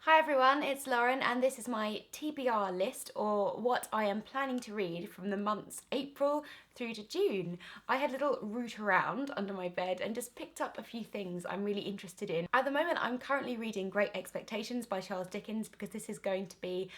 Hi everyone, it's Lauren and this is my TBR list, or what I am planning to read from the months April through to June. I had a little root around under my bed and just picked up a few things I'm really interested in. At the moment I'm currently reading Great Expectations by Charles Dickens because this is going to be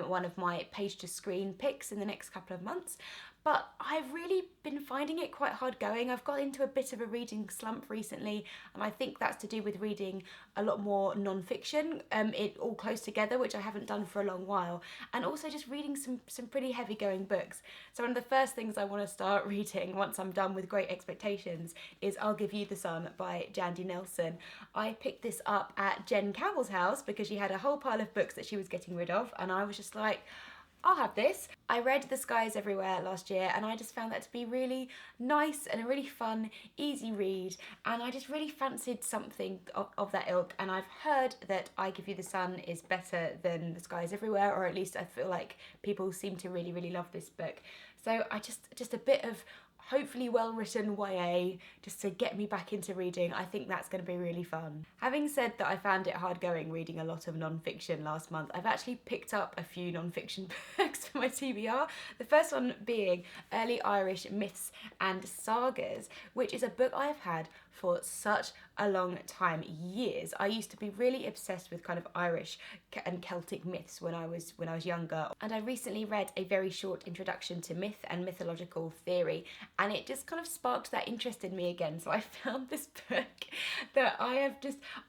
one of my page to screen picks in the next couple of months. But I've really been finding it quite hard going. I've got into a bit of a reading slump recently, and I think that's to do with reading a lot more non-fiction, it all close together, which I haven't done for a long while, and also just reading some pretty heavy going books. So one of the first things I want to start reading once I'm done with Great Expectations is I'll Give You the Sun by Jandy Nelson. I picked this up at Jen Campbell's house because she had a whole pile of books that she was getting rid of, and I was just like, I'll have this. I read The Sky Is Everywhere last year and I just found that to be really nice and a really fun, easy read, and I just really fancied something of that ilk, and I've heard that I Give You the Sun is better than The Sky Is Everywhere, or at least I feel like people seem to really love this book. So I just a bit of hopefully well-written YA just to get me back into reading. I think that's going to be really fun. Having said that I found it hard going reading a lot of non-fiction last month, I've actually picked up a few non-fiction books for my TBR. The first one being Early Irish Myths and Sagas, which is a book I've had for such a long time, years. I used to be really obsessed with kind of Irish and Celtic myths when I was younger, and I recently read a very short introduction to myth and mythological theory, and it just kind of sparked that interest in me again. So I found this book that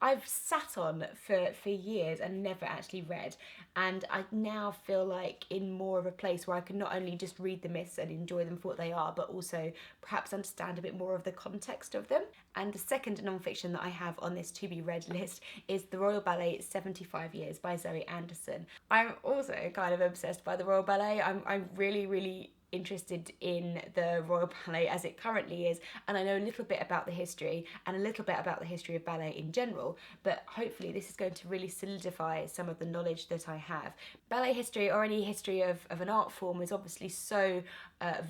I've sat on for years and never actually read, and I now feel like in more of a place where I can not only just read the myths and enjoy them for what they are, but also perhaps understand a bit more of the context of them. And the second non-fiction that I have on this to be read list is The Royal Ballet 75 Years by Zoe Anderson. I'm also kind of obsessed by the Royal Ballet. I'm really interested in the Royal Ballet as it currently is, and I know a little bit about the history and a little bit about the history of ballet in general, but hopefully this is going to really solidify some of the knowledge that I have. Ballet history, or any history of an art form, is obviously so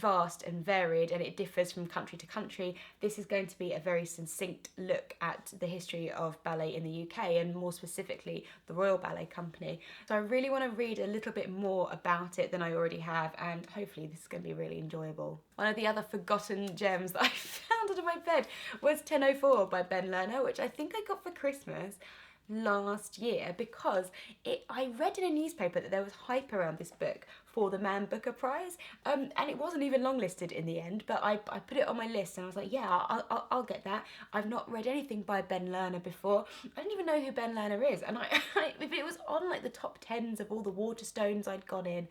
vast and varied, and it differs from country to country. This is going to be a very succinct look at the history of ballet in the UK, and more specifically the Royal Ballet Company. So I really want to read a little bit more about it than I already have, and hopefully this is going to be really enjoyable. One of the other forgotten gems that I found under my bed was 10:04 by Ben Lerner, which I think I got for Christmas last year because I read in a newspaper that there was hype around this book for the Man Booker Prize, and it wasn't even longlisted in the end, but I put it on my list and I was like, yeah, I'll get that. I've not read anything by Ben Lerner before. I don't even know who Ben Lerner is, and if it was on like the top 10s of all the Waterstones I'd gone in,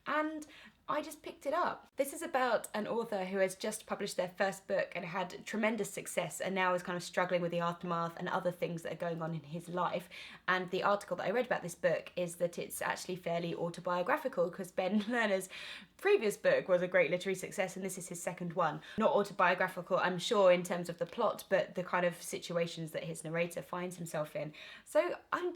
and I just picked it up. This is about an author who has just published their first book and had tremendous success, and now is kind of struggling with the aftermath and other things that are going on in his life. And the article that I read about this book is that it's actually fairly autobiographical, because Ben Lerner's previous book was a great literary success and this is his second one. Not autobiographical, I'm sure, in terms of the plot, but the kind of situations that his narrator finds himself in. So I'm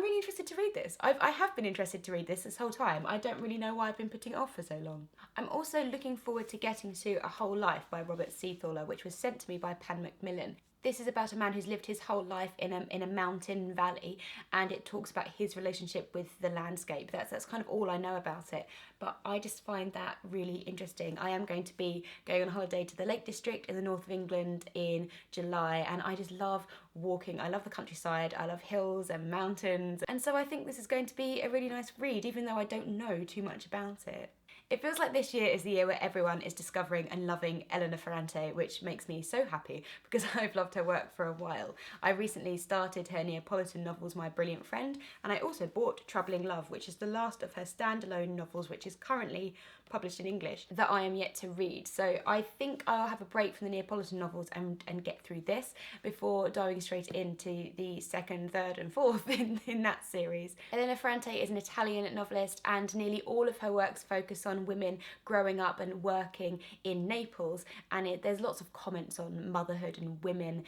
really interested to read this. I have been interested to read this whole time. I don't really know why I've been putting it off for so long. I'm also looking forward to getting to A Whole Life by Robert Seathaler, which was sent to me by Pan Macmillan. This is about a man who's lived his whole life in a mountain valley, and it talks about his relationship with the landscape. That's kind of all I know about it, but I just find that really interesting. I am going to be going on holiday to the Lake District in the north of England in July, and I just love walking. I love the countryside, I love hills and mountains, and so I think this is going to be a really nice read, even though I don't know too much about it. It feels like this year is the year where everyone is discovering and loving Eleanor Ferrante, which makes me so happy because I've loved her work for a while. I recently started her Neapolitan novels My Brilliant Friend, and I also bought Troubling Love, which is the last of her standalone novels, which is currently published in English, that I am yet to read. So I think I'll have a break from the Neapolitan novels and get through this before diving straight into the second, third and fourth in that series. Eleanor Ferrante is an Italian novelist, and nearly all of her works focus on on women growing up and working in Naples, and there's lots of comments on motherhood and women,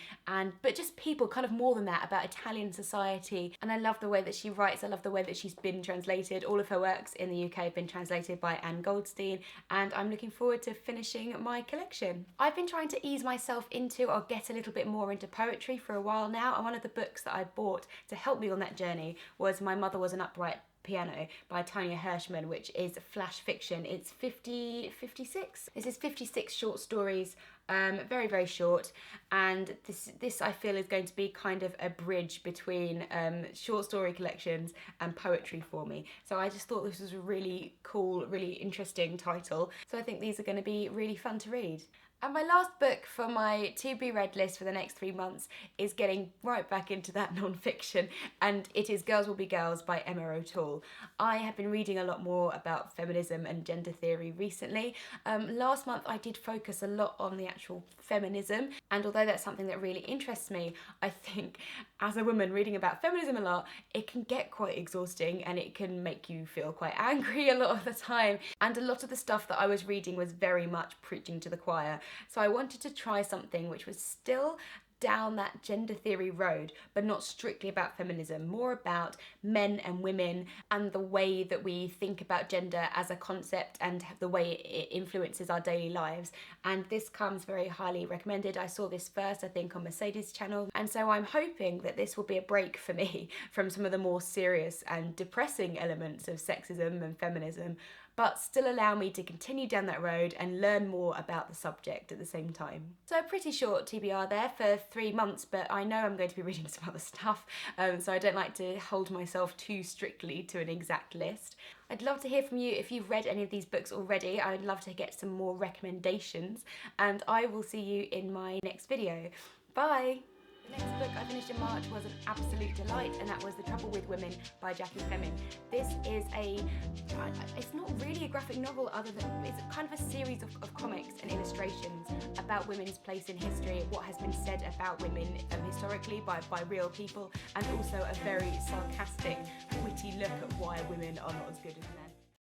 but just people, kind of more than that, about Italian society. And I love the way that she writes. I love the way that she's been translated. All of her works in the UK have been translated by Anne Goldstein, and I'm looking forward to finishing my collection. I've been trying to ease myself into, or get a little bit more into, poetry for a while now, and one of the books that I bought to help me on that journey was My Mother Was an Upright Piano by Tanya Hirschman, which is flash fiction. It's 56. This is 56 short stories, very, very short, and this I feel is going to be kind of a bridge between short story collections and poetry for me. So I just thought this was a really cool, really interesting title. So I think these are going to be really fun to read. And my last book for my to-be read list for the next 3 months is getting right back into that non-fiction, and it is Girls Will Be Girls by Emma O'Toole. I have been reading a lot more about feminism and gender theory recently. Last month I did focus a lot on the actual feminism, and although that's something that really interests me, I think as a woman reading about feminism a lot, it can get quite exhausting and it can make you feel quite angry a lot of the time. And a lot of the stuff that I was reading was very much preaching to the choir. So I wanted to try something which was still down that gender theory road, but not strictly about feminism, more about men and women and the way that we think about gender as a concept and the way it influences our daily lives. And this comes very highly recommended. I saw this first, I think, on Mercedes' channel, and so I'm hoping that this will be a break for me from some of the more serious and depressing elements of sexism and feminism, but still allow me to continue down that road and learn more about the subject at the same time. So a pretty short TBR there for 3 months, but I know I'm going to be reading some other stuff, so I don't like to hold myself too strictly to an exact list. I'd love to hear from you if you've read any of these books already. I'd love to get some more recommendations, and I will see you in my next video. Bye! The next book I finished in March was an absolute delight, and that was The Trouble with Women by Jackie Fleming. This is it's not really a graphic novel, other than it's kind of a series of comics and illustrations about women's place in history, what has been said about women historically by real people, and also a very sarcastic, witty look at why women are not as good as men.